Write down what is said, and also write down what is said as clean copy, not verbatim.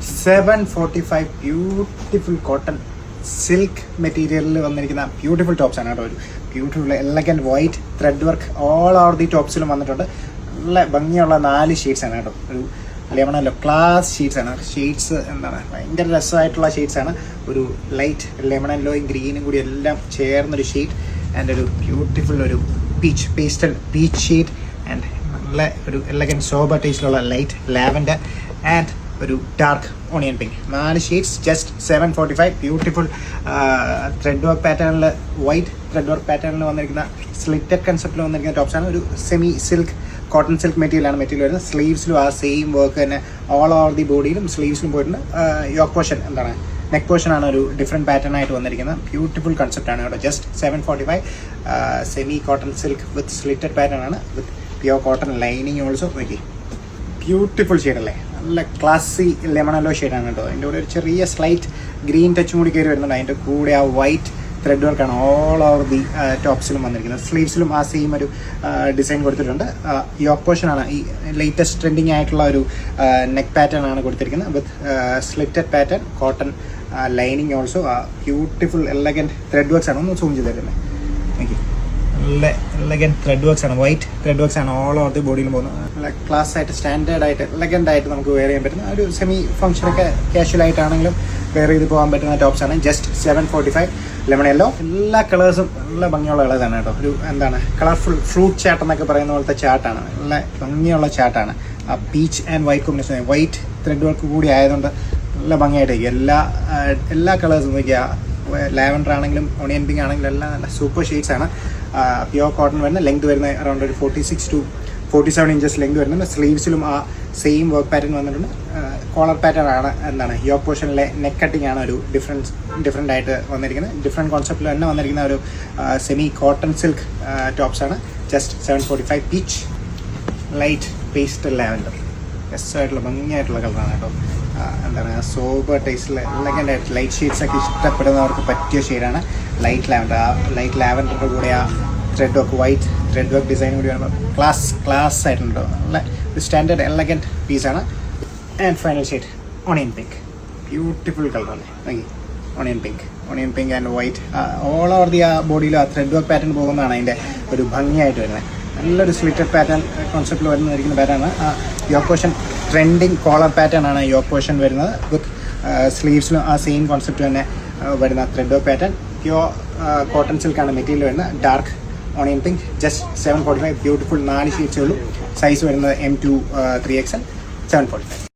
745 beautiful cotton silk മെറ്റീരിയലിൽ വന്നിരിക്കുന്ന beautiful tops ആണ് കേട്ടോ. ഒരു beautiful elegant white thread work all over the ടോപ്സിലും വന്നിട്ടുണ്ട്. നല്ല ഭംഗിയുള്ള 4 ഷെയ്ഡ്സ് ആണ് കേട്ടോ. ഒരു ലെമണല്ലോ ക്ലാസ് ഷെയ്ഡ്സ് ആണ്. ഷെയ്ഡ്സ് എന്താണ് ഭയങ്കര രസമായിട്ടുള്ള ഷെയ്ഡ്സ് ആണ്. ഒരു ലൈറ്റ് ലെമണല്ലോയും ഗ്രീനും കൂടി എല്ലാം ചേർന്നൊരു ഷെയ്ഡ് ആൻഡ് ഒരു ബ്യൂട്ടിഫുൾ ഒരു peach pastel peach shade and നല്ല ഒരു എലഗൻറ്റ് സോബർ ടേസ്റ്റിലുള്ള ലൈറ്റ് ലാവൻഡർ ആൻഡ് ഒരു dark onion pink. 4 shades just 745. Beautiful thread work പാറ്റേണിൽ വൈറ്റ് ത്രെഡ് വർക്ക് പാറ്റേണിൽ വന്നിരിക്കുന്ന സ്ലിറ്റഡ് കൺസെപ്റ്റിൽ വന്നിരിക്കുന്ന ടോപ്സാണ്. ഒരു സെമി സിൽക്ക് കോട്ടൺ സിൽക്ക് മെറ്റീരിയലാണ് മെറ്റീരിയൽ വരുന്നത്. സ്ലീവ്സിലും ആ സെയിം വർക്ക് തന്നെ ഓൾ ഓവർ ദി ബോഡിയിലും സ്ലീവ്സിലും പോയിട്ടുണ്ട്. യോക്ക് പോർഷൻ എന്താണ് നെക്ക് പോർഷൻ ആണ് ഒരു ഡിഫറെൻറ്റ് പാറ്റേൺ ആയിട്ട് വന്നിരിക്കുന്നത്. ബ്യൂട്ടിഫുൾ കൺസെപ്റ്റ് ആണ് കേട്ടോ. ജസ്റ്റ് 745. സെമി കോട്ടൺ സിൽക്ക് വിത്ത് സ്ലിറ്റഡ് പാറ്റേൺ ആണ് വിത്ത് പ്യോർ കോട്ടൺ ലൈനിങ് ഓൾസോ. നോക്കി ബ്യൂട്ടിഫുൾ ഷെയ്ഡല്ലേ, നല്ല ക്ലാസി ലെമണല്ലോ ഷെയ്ഡാണ് കേട്ടോ. അതിൻ്റെ കൂടെ ഒരു ചെറിയ സ്ലൈറ്റ് ഗ്രീൻ ടച്ചും കൂടി കയറി വരുന്നുണ്ട്. അതിൻ്റെ കൂടെ ആ വൈറ്റ് ത്രെഡ് വർക്കാണ് ഓൾ ഓവർ ദി ടോപ്സിലും വന്നിരിക്കുന്നത്. സ്ലീവ്സിലും ആ സെയിം ഒരു ഡിസൈൻ കൊടുത്തിട്ടുണ്ട്. യോക്ക് പോർഷനാണ് ഈ ലേറ്റസ്റ്റ് ട്രെൻഡിങ് ആയിട്ടുള്ള ഒരു നെക്ക് പാറ്റേൺ ആണ് കൊടുത്തിരിക്കുന്നത് with slitted pattern cotton lining also. Beautiful elegant thread works ആണ്. ഒന്ന് സൂം ചെയ്ത് തരുന്നത് എനിക്ക്. നല്ല എലഗൻറ്റ് ത്രെഡ് വർക്ക്സ് ആണ്. വൈറ്റ് ത്രെഡ് വർക്ക്സ് ആണ് ഓൾ ഓവർ ദി ബോഡിയിൽ പോകുന്നത്. നല്ല ക്ലാസ് ആയിട്ട് സ്റ്റാൻഡേർഡ് ആയിട്ട് എലഗൻ്റ് ആയിട്ട് നമുക്ക് വെയർ ചെയ്യാൻ പറ്റുന്ന ഒരു സെമി ഫംഗ്ഷനൊക്കെ കാഷ്വൽ ആയിട്ടാണെങ്കിലും വെയർ ചെയ്ത് പോകാൻ പറ്റുന്ന ടോപ്സ് ആണ്. ജസ്റ്റ് 745. ലെമൺ യെല്ലോ എല്ലാ കളേഴ്സും നല്ല ഭംഗിയുള്ള കളേഴ്സാണ് കേട്ടോ. ഒരു എന്താണ് കളർഫുൾ ഫ്രൂട്ട് ചാട്ട് എന്നൊക്കെ പറയുന്ന പോലത്തെ ചാട്ടാണ്. നല്ല ഭംഗിയുള്ള ചാട്ടാണ്. ആ peach and white combination white thread work കൂടി ആയതുകൊണ്ട് നല്ല ഭംഗിയായിട്ടായിരിക്കും. എല്ലാ കളേഴ്സും നോക്കിയാൽ ലാവൻഡർ ആണെങ്കിലും ഓണിയൻ പിങ്ക് ആണെങ്കിലും എല്ലാം നല്ല സൂപ്പർ ഷെയ്ഡ്സ് ആണ്. പ്യോർ കോട്ടൺ വരുന്ന ലെങ്ത് വരുന്ന അറൗണ്ട് ഒരു 46 to 47 ഇഞ്ചസ് ലെങ്ത് വരുന്നുണ്ട്. സ്ലീവ്സിലും ആ സെയിം വർക്ക് പാറ്റേൺ വന്നിട്ടുണ്ട്. കോളർ പാറ്റേൺ ആണ് എന്താണ് യോക്ക് പോർഷനിലെ നെക്ക് കട്ടിങ് ആണ് ഒരു ഡിഫറെൻ്റ് ആയിട്ട് വന്നിരിക്കുന്നത്. ഡിഫറെൻറ്റ് കോൺസെപ്റ്റിൽ തന്നെ വന്നിരിക്കുന്ന ഒരു സെമി കോട്ടൺ സിൽക്ക് ടോപ്സ് ആണ്. Just 745. Peach light pastel lavender ബെസ്റ്റായിട്ടുള്ള ഭംഗിയായിട്ടുള്ള കളറാണ് കേട്ടോ. എന്താണ് സോബർ ടേസ്റ്റിൽ എലഗൻ്റ് ആയിട്ട് ലൈറ്റ് ഷെയ്ഡ്സ് ഒക്കെ ഇഷ്ടപ്പെടുന്നവർക്ക് പറ്റിയ ഷെയ്ഡാണ് ലൈറ്റ് ലാവൻഡർ. ആ ലൈറ്റ് ലാവൻഡറിൻ്റെ കൂടെ ആ thread work white thread work design കൂടി വരുമ്പോൾ ക്ലാസ് ആയിട്ടുണ്ടോ. നല്ല ഒരു സ്റ്റാൻഡേർഡ് എലഗൻറ്റ് പീസാണ്. And final shade onion pink. Beautiful കളറല്ലേ നോക്കി. Onion pink and white all over the ആ ബോഡിയിൽ ആ ത്രെഡ് വർക്ക് പാറ്റേൺ പോകുന്നതാണ് അതിൻ്റെ ഒരു ഭംഗിയായിട്ട് വരുന്നത്. നല്ലൊരു സ്ലിറ്റഡ് പാറ്റേൺ കോൺസെപ്റ്റിൽ വരുന്നതായിരിക്കുന്ന പാറ്റേൺ ആണ്. Yoke portion trending collar pattern ആണ് യോക്ക് പോർഷൻ വരുന്നത്. വിത്ത് സ്ലീവ്സിലും ആ സെയിം കോൺസെപ്റ്റ് തന്നെ വരുന്ന thread work pattern. Pure cotton സിൽക്കാണ് മെറ്റീരിയൽ വരുന്നത്. Dark onion pink. Just 745. Beautiful 4 ഷീറ്റ്സേ ഉള്ളൂ. സൈസ് വരുന്നത് M2 3XL. 745.